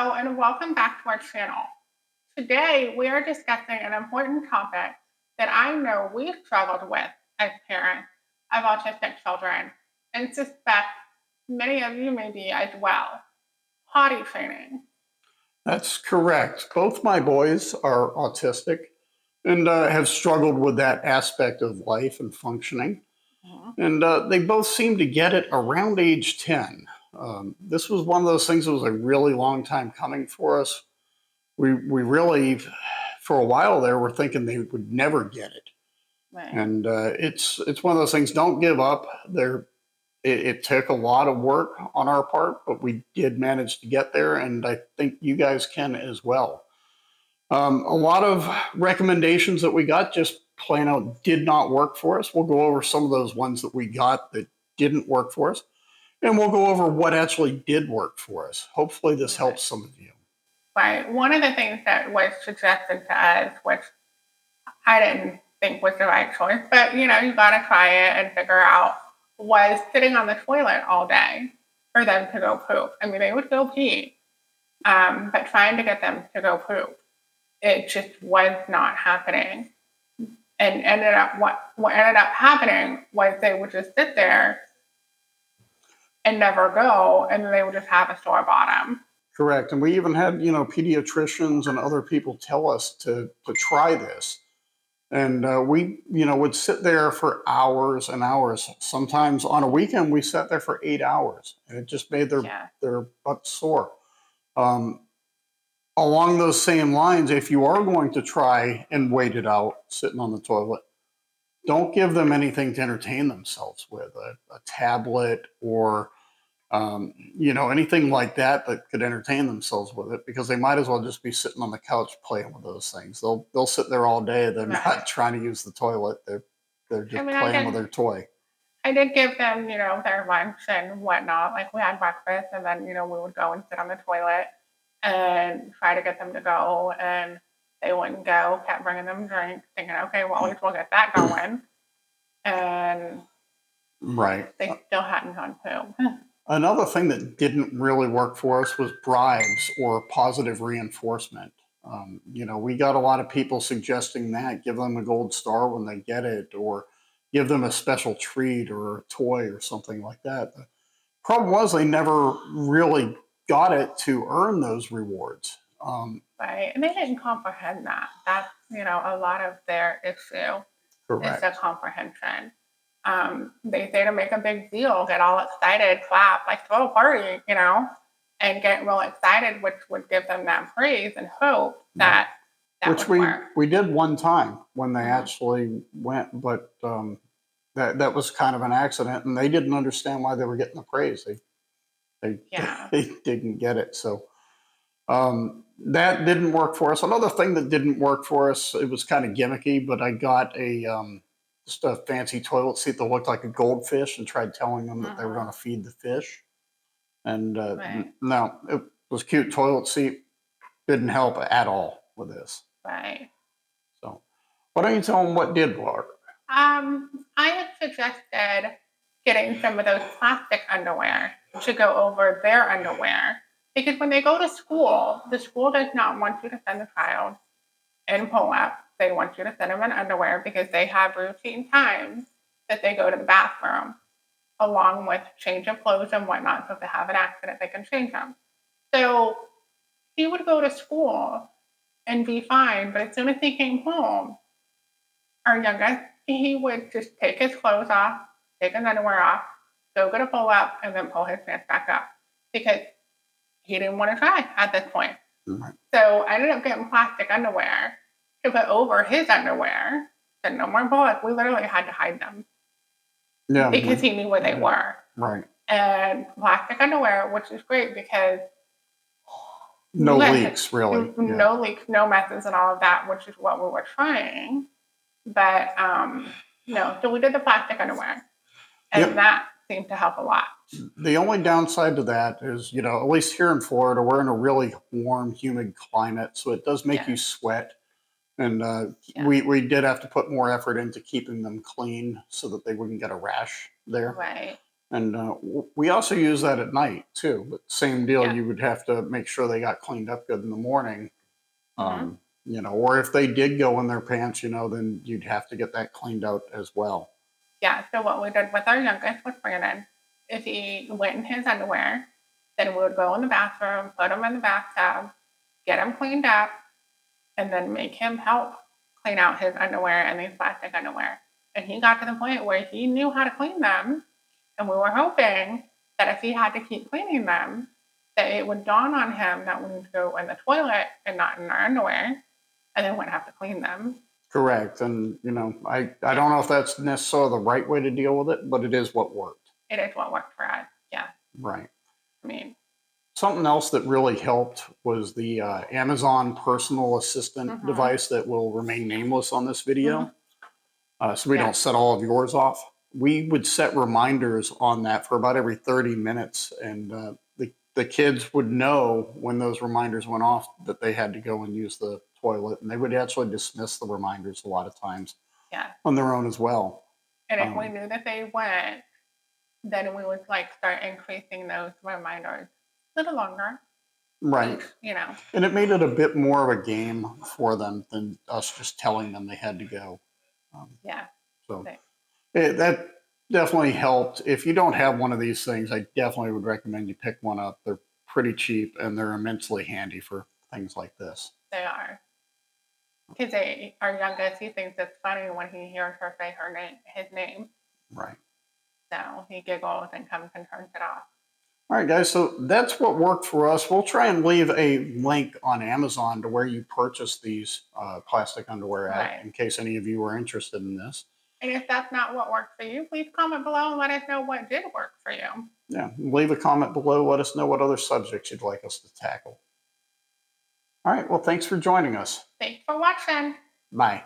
Hello and welcome back to our channel. Today we are discussing an important topic that I know we've struggled with as parents of autistic children and suspect many of you may be as well. Potty training. That's correct. Both my boys are autistic and have struggled with that aspect of life and functioning. Mhm. And they both seem to get it around age 10. This was one of those things that was a really long time coming for us. We really, for a while there, were thinking they would never get it. Right. And it's one of those things. Don't give up. It took a lot of work on our part, but we did manage to get there, and I think you guys can as well. A lot of recommendations that we got just plain out did not work for us. We'll go over some of those ones that we got that didn't work for us, and we'll go over what actually did work for us. Hopefully, this helps some of you. Right. One of the things that was suggested to us, which I didn't think was the right choice, but you gotta try it and figure out, was sitting on the toilet all day for them to go poop. I mean, they would go pee, but trying to get them to go poop, it just was not happening. And ended up what ended up happening was they would just sit there and never go, and then they would just have a sore bottom. Correct, and we even had pediatricians and other people tell us to try this. And we, would sit there for hours and hours. Sometimes on a weekend, we sat there for 8 hours, and it just made Yeah. their butt sore. Um, Along those same lines, if you are going to try and wait it out sitting on the toilet, don't give them anything to entertain themselves with, a tablet or anything like that that could entertain themselves with it, because they might as well just be sitting on the couch playing with those things. They'll sit there all day. They're Right. not trying to use the toilet. They're I just mean, playing with their toy. I did give them, their lunch and whatnot. Like we had breakfast and then, we would go and sit on the toilet and try to get them to go, and they wouldn't go, kept bringing them drinks, thinking, okay, well, at least we'll get that going. And Right. they still hadn't gone poop. Another thing that didn't really work for us was bribes or positive reinforcement. We got a lot of people suggesting that give them a gold star when they get it, or give them a special treat or a toy or something like that. The problem was they never really got it to earn those rewards. Right. And they didn't comprehend that. That's, a lot of their issue is the comprehension. They say to make a big deal, get all excited, clap, like throw a party, and get real excited, which would give them that praise and hope that which we did one time when they actually went, but that was kind of an accident, and they didn't understand why they were getting the praise. They they didn't get it, so that didn't work for us. Another thing that didn't work for us, it was kind of gimmicky, but I got just a fancy toilet seat that looked like a goldfish and tried telling them that they were going to feed the fish. And no, it was a cute toilet seat. Didn't help at all with this. Right. So, why don't you tell them what did work? I have suggested getting some of those plastic underwear to go over their underwear, because when they go to school, the school does not want you to send the child in pull-ups. They want you to send them in underwear because they have routine times that they go to the bathroom, along with change of clothes and whatnot. So if they have an accident, they can change them. So he would go to school and be fine, but as soon as he came home, our youngest, he would just take his clothes off, take his underwear off, go get a pull up, and then pull his pants back up because he didn't want to try at this point. Mm-hmm. So I ended up getting plastic underwear to put over his underwear. So no more pull up. We literally had to hide them. Yeah, because he knew where they were. Right. And plastic underwear, which is great because no leaks, really. No leaks, no messes, and all of that, which is what we were trying. But no, so we did the plastic underwear, and that seemed to help a lot. The only downside to that is, at least here in Florida, we're in a really warm, humid climate, so it does make you sweat. And we did have to put more effort into keeping them clean so that they wouldn't get a rash there. Right. And we also use that at night too. But same deal, Yeah. you would have to make sure they got cleaned up good in the morning. Hmm. Or if they did go in their pants, then you'd have to get that cleaned out as well. Yeah. So what we did with our youngest with Brandon is he went in his underwear, then we would go in the bathroom, put him in the bathtub, get him cleaned up, and then make him help clean out his underwear and these plastic underwear. And he got to the point where he knew how to clean them. And we were hoping that if he had to keep cleaning them, that it would dawn on him that we need to go in the toilet and not in our underwear, and then wouldn't have to clean them. Correct. And, I Yeah, don't know if that's necessarily the right way to deal with it, but it is what worked. it is what worked for us. Yeah. Right. I mean, Something else that really helped was the Amazon personal assistant mm-hmm, device that will remain nameless on this video. mm-hmm, So we yeah, don't set all of yours off. We would set reminders on that for about every 30 minutes, and the kids would know when those reminders went off that they had to go and use the toilet, and they would actually dismiss the reminders a lot of times yeah. on their own as well. And if we Um, knew that they went, then we would like start increasing those reminders a little longer. right. Each. And it made it a bit more of a game for them than us just telling them they had to go. Um, Yeah. so They- that definitely helped. If you don't have one of these things, I definitely would recommend you pick one up. They're pretty cheap and they're immensely handy for things like this. They are. Because our youngest, he thinks it's funny when he hears her say his name. Right. So he giggles and comes and turns it off. All right, guys. So that's what worked for us. We'll try and leave a link on Amazon to where you purchase these plastic underwear at, Right. in case any of you are interested in this. And if that's not what worked for you, please comment below and let us know what did work for you. Yeah, leave a comment below. Let us know what other subjects you'd like us to tackle. All right. Well, thanks for joining us. Thanks for watching. Bye.